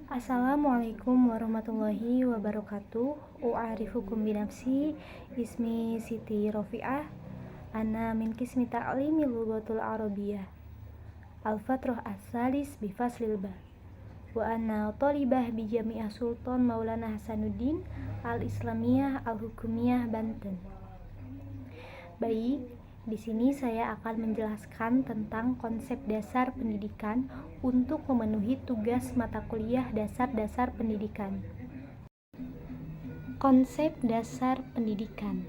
Assalamualaikum warahmatullahi wabarakatuh. U'arifukum binafsi. Ismi Siti Rofi'ah. Ana min kismi ta'limi lughatul arabiyyah. Al-Fatrah as-salis bifaslil ba. Wa ana talibah bi Jami'ah Sultan Maulana Hasanuddin Al-Islamiyah Al-Hukumiyah Banten. Baik, di sini saya akan menjelaskan tentang konsep dasar pendidikan untuk memenuhi tugas mata kuliah dasar-dasar pendidikan. Konsep dasar pendidikan.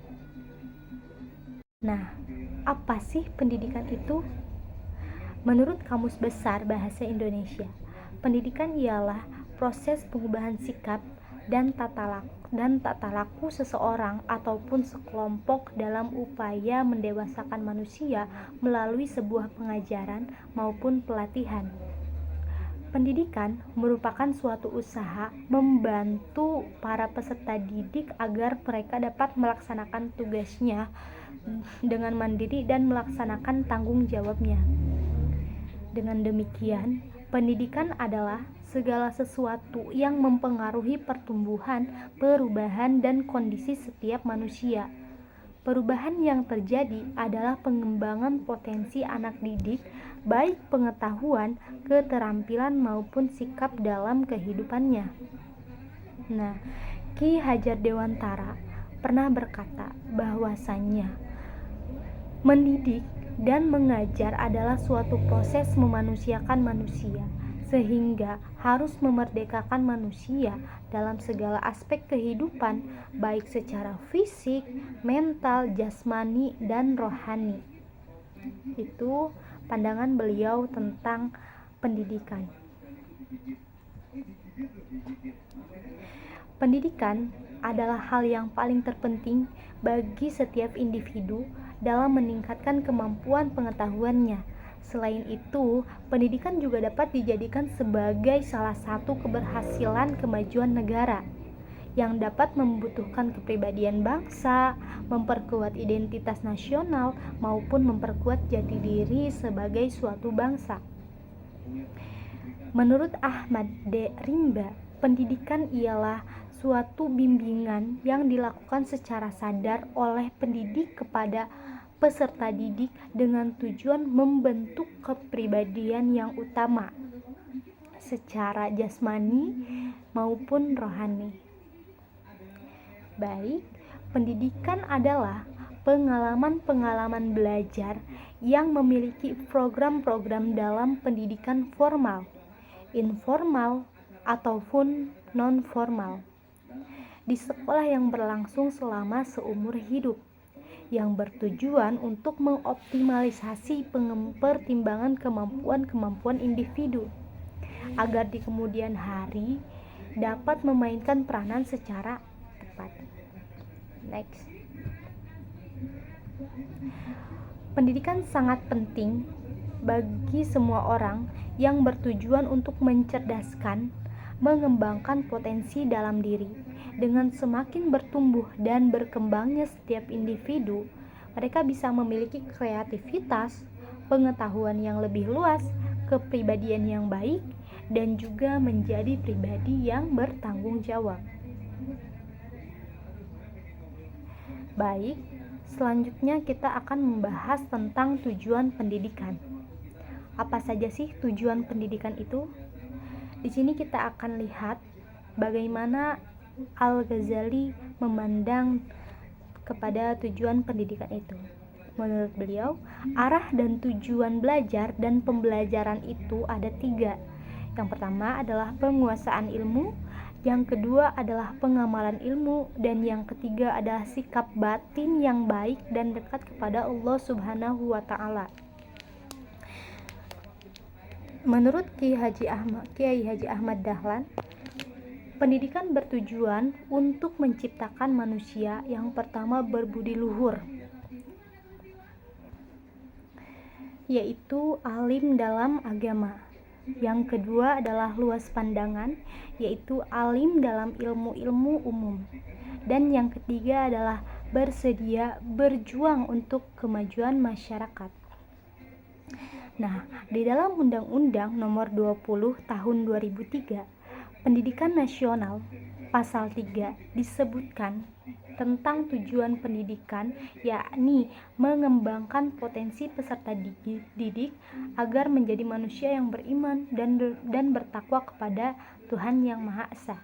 Nah, apa sih pendidikan itu? Menurut Kamus Besar Bahasa Indonesia, pendidikan ialah proses pengubahan sikap dan tata laku seseorang ataupun sekelompok dalam upaya mendewasakan manusia melalui sebuah pengajaran maupun pelatihan. Pendidikan merupakan suatu usaha membantu para peserta didik agar mereka dapat melaksanakan tugasnya dengan mandiri dan melaksanakan tanggung jawabnya. Dengan demikian, pendidikan adalah segala sesuatu yang mempengaruhi pertumbuhan, perubahan, dan kondisi setiap manusia. Perubahan yang terjadi adalah pengembangan potensi anak didik, baik pengetahuan, keterampilan, maupun sikap dalam kehidupannya. Nah, Ki Hajar Dewantara pernah berkata bahwasannya mendidik dan mengajar adalah suatu proses memanusiakan manusia, sehingga harus memerdekakan manusia dalam segala aspek kehidupan, baik secara fisik, mental, jasmani, dan rohani. Itu pandangan beliau tentang pendidikan. Pendidikan adalah hal yang paling terpenting bagi setiap individu dalam meningkatkan kemampuan pengetahuannya. Selain itu, pendidikan juga dapat dijadikan sebagai salah satu keberhasilan kemajuan negara yang dapat membutuhkan kepribadian bangsa, memperkuat identitas nasional, maupun memperkuat jati diri sebagai suatu bangsa. Menurut Ahmad D. Rimba, pendidikan ialah suatu bimbingan yang dilakukan secara sadar oleh pendidik kepada peserta didik dengan tujuan membentuk kepribadian yang utama secara jasmani maupun rohani. Baik, pendidikan adalah pengalaman-pengalaman belajar yang memiliki program-program dalam pendidikan formal, informal, ataupun non-formal di sekolah yang berlangsung selama seumur hidup, yang bertujuan untuk mengoptimalisasi pertimbangan kemampuan-kemampuan individu agar di kemudian hari dapat memainkan peranan secara tepat. Next. Pendidikan sangat penting bagi semua orang yang bertujuan untuk mencerdaskan, mengembangkan potensi dalam diri. Dengan semakin bertumbuh dan berkembangnya setiap individu, mereka bisa memiliki kreativitas, pengetahuan yang lebih luas, kepribadian yang baik, dan juga menjadi pribadi yang bertanggung jawab. Baik, selanjutnya kita akan membahas tentang tujuan pendidikan. Apa saja sih tujuan pendidikan itu? Di sini kita akan lihat bagaimana Al-Ghazali memandang kepada tujuan pendidikan itu. Menurut beliau, arah dan tujuan belajar dan pembelajaran itu ada 3. Yang pertama adalah penguasaan ilmu, yang kedua adalah pengamalan ilmu, dan yang ketiga adalah sikap batin yang baik dan dekat kepada Allah Subhanahu wa Ta'ala. Menurut Kiai Haji Ahmad Dahlan, pendidikan bertujuan untuk menciptakan manusia yang pertama berbudi luhur, yaitu alim dalam agama. Yang kedua adalah luas pandangan, yaitu alim dalam ilmu-ilmu umum. Dan yang ketiga adalah bersedia berjuang untuk kemajuan masyarakat. Nah, di dalam Undang-Undang Nomor 20 Tahun 2003 Pendidikan nasional pasal 3 disebutkan tentang tujuan pendidikan, yakni mengembangkan potensi peserta didik agar menjadi manusia yang beriman dan bertakwa kepada Tuhan Yang Maha Esa,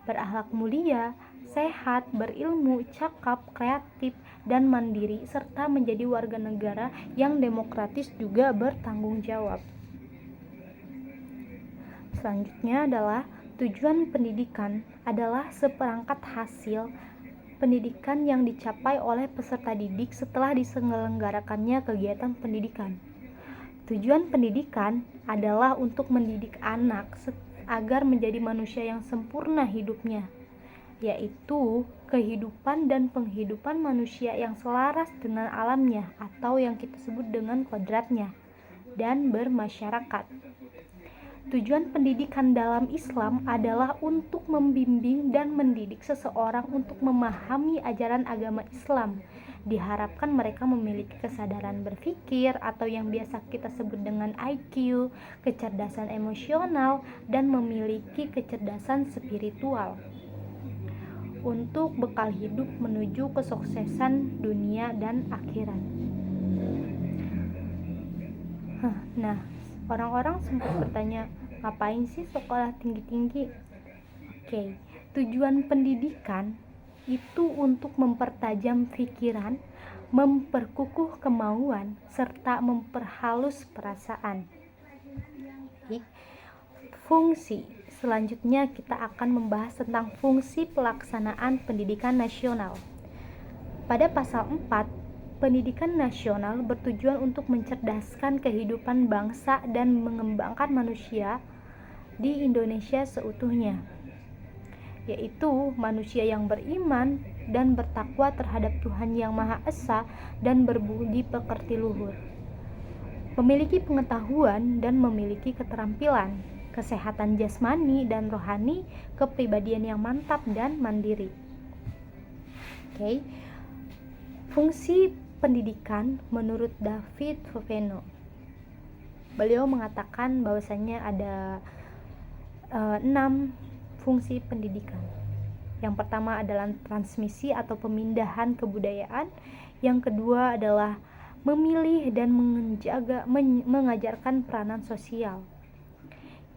berakhlak mulia, sehat, berilmu, cakap, kreatif, dan mandiri, serta menjadi warga negara yang demokratis juga bertanggung jawab. Selanjutnya adalah tujuan pendidikan adalah seperangkat hasil pendidikan yang dicapai oleh peserta didik setelah diselenggarakannya kegiatan pendidikan. Tujuan pendidikan adalah untuk mendidik anak agar menjadi manusia yang sempurna hidupnya, yaitu kehidupan dan penghidupan manusia yang selaras dengan alamnya atau yang kita sebut dengan kodratnya, dan bermasyarakat. Tujuan pendidikan dalam Islam adalah untuk membimbing dan mendidik seseorang untuk memahami ajaran agama Islam. Diharapkan mereka memiliki kesadaran berpikir atau yang biasa kita sebut dengan IQ, kecerdasan emosional, dan memiliki kecerdasan spiritual untuk bekal hidup menuju kesuksesan dunia dan akhirat. Nah, orang-orang sempat bertanya, ngapain sih sekolah tinggi-tinggi? Oke, tujuan pendidikan itu untuk mempertajam pikiran, memperkukuh kemauan, serta memperhalus perasaan. Fungsi. Selanjutnya kita akan membahas tentang fungsi pelaksanaan pendidikan nasional. Pada pasal 4, pendidikan nasional bertujuan untuk mencerdaskan kehidupan bangsa dan mengembangkan manusia di Indonesia seutuhnya, yaitu manusia yang beriman dan bertakwa terhadap Tuhan Yang Maha Esa dan berbudi pekerti luhur, memiliki pengetahuan dan memiliki keterampilan, kesehatan jasmani dan rohani, kepribadian yang mantap dan mandiri. Fungsi pendidikan menurut David Foveno. Beliau mengatakan bahwasannya ada 6 fungsi pendidikan. Yang pertama adalah transmisi atau pemindahan kebudayaan. Yang kedua adalah memilih dan mengajarkan peranan sosial.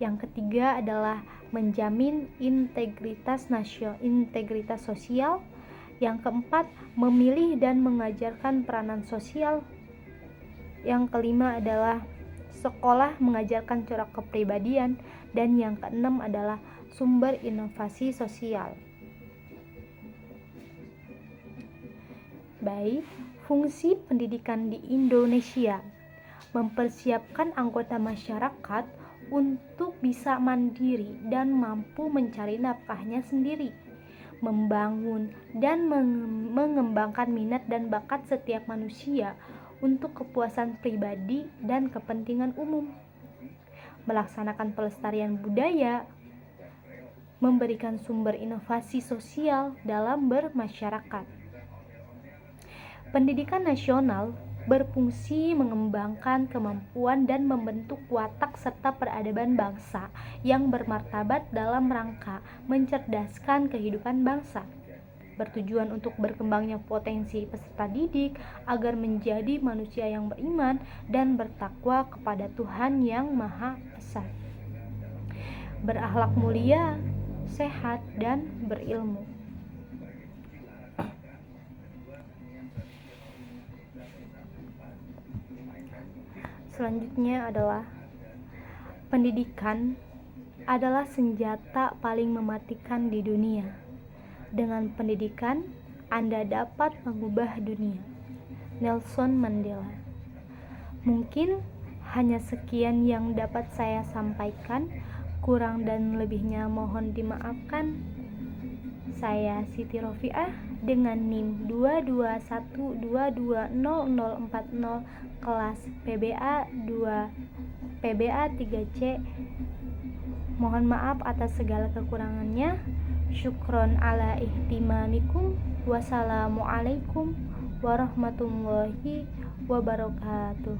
Yang ketiga adalah menjamin integritas sosial. Yang keempat, memilih dan mengajarkan peranan sosial. Yang kelima adalah sekolah mengajarkan corak kepribadian. Dan yang keenam adalah sumber inovasi sosial. Baik, fungsi pendidikan di Indonesia: mempersiapkan anggota masyarakat untuk bisa mandiri dan mampu mencari nafkahnya sendiri, membangun dan mengembangkan minat dan bakat setiap manusia untuk kepuasan pribadi dan kepentingan umum, melaksanakan pelestarian budaya, memberikan sumber inovasi sosial dalam bermasyarakat. Pendidikan nasional berfungsi mengembangkan kemampuan dan membentuk watak serta peradaban bangsa yang bermartabat dalam rangka mencerdaskan kehidupan bangsa, bertujuan untuk berkembangnya potensi peserta didik agar menjadi manusia yang beriman dan bertakwa kepada Tuhan Yang Maha Esa, berakhlak mulia, sehat, dan berilmu. Selanjutnya adalah pendidikan adalah senjata paling mematikan di dunia. Dengan pendidikan, Anda dapat mengubah dunia. Nelson Mandela. Mungkin hanya sekian yang dapat saya sampaikan. Kurang dan lebihnya mohon dimaafkan. Saya Siti Rofiah dengan NIM 221220040 kelas PBA 3C. Mohon maaf atas segala kekurangannya. Syukron ala ihtimamikum. Wassalamualaikum warahmatullahi wabarakatuh.